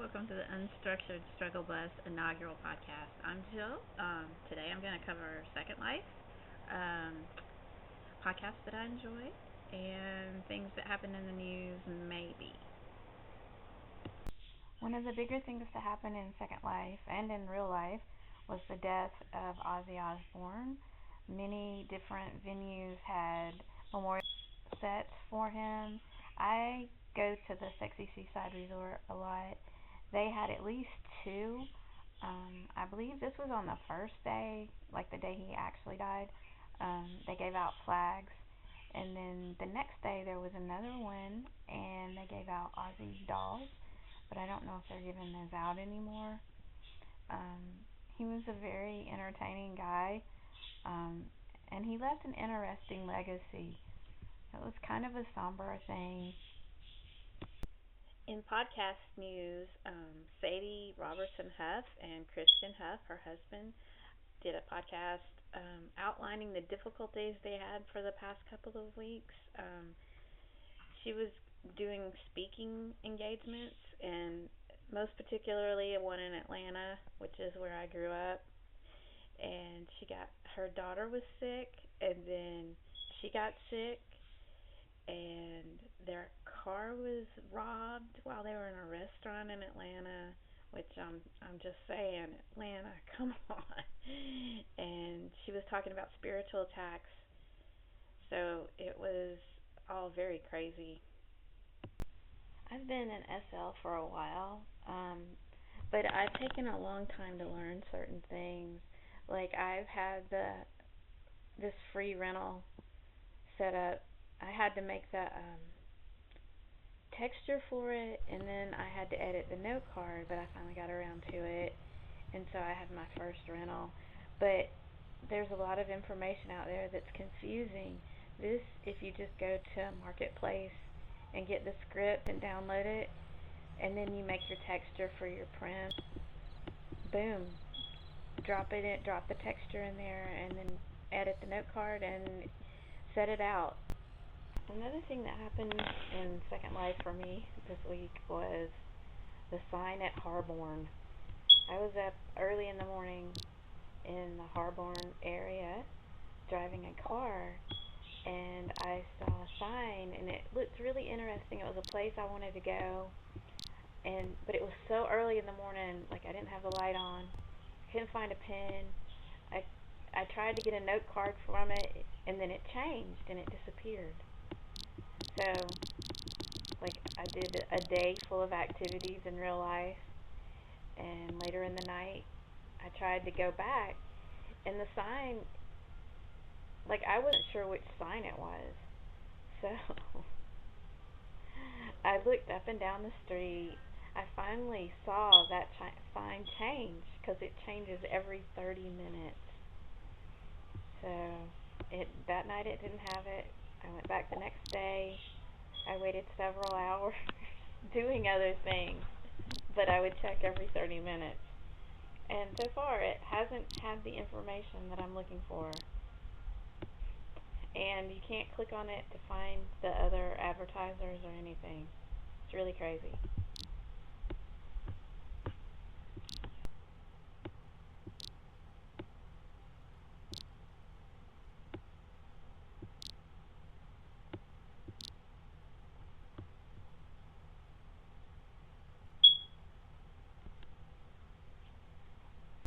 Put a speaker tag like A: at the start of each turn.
A: Welcome to the Unstructured Struggle Bus Inaugural podcast. I'm Jill. Today I'm going to cover Second Life, um, podcasts that I enjoy, and things that happen in the news, maybe.
B: One of the bigger things to happen in Second Life and in real life was the death of Ozzy Osbourne. Many different venues had memorial sets for him. I go to the Sexy Seaside Resort a lot. They had at least two. I believe this was on the first day, like the day he actually died. They gave out flags. And then the next day there was another one, and they gave out Ozzy dolls. But I don't know if they're giving those out anymore. He was a very entertaining guy, and he left an interesting legacy. It was kind of a somber thing.
A: In podcast news, Sadie Robertson Huff and Christian Huff, her husband, did a podcast outlining the difficulties they had for the past couple of weeks. She was doing speaking engagements, and most particularly one in Atlanta, which is where I grew up. And her daughter was sick, and then she got sick, and their car was robbed while they were in a restaurant in Atlanta, which I'm just saying, Atlanta, come on. And she was talking about spiritual attacks, so it was all very crazy.
B: I've been in SL for a while, but I've taken a long time to learn certain things. Like, I've had this free rental set up. I had to make the texture for it, and then I had to edit the note card, but I finally got around to it, and so I have my first rental. But there's a lot of information out there that's confusing. If you just go to Marketplace and get the script and download it, and then you make your texture for your prim, boom, drop the texture in there, and then edit the note card and set it out. Another thing that happened in Second Life for me this week was the sign at Harborne. I was up early in the morning in the Harborne area driving a car, and I saw a sign, and it looked really interesting. It was a place I wanted to go, but it was so early in the morning, like I didn't have the light on, couldn't find a pen. I tried to get a note card from it, and then it changed and it disappeared. So, like, I did a day full of activities in real life, and later in the night I tried to go back, and the sign, like, I wasn't sure which sign it was. So I looked up and down the street. I finally saw that sign change, because it changes every 30 minutes. So that night it didn't have it. I went back the next day. I waited several hours doing other things, but I would check every 30 minutes. And so far it hasn't had the information that I'm looking for. And you can't click on it to find the other advertisers or anything. It's really crazy.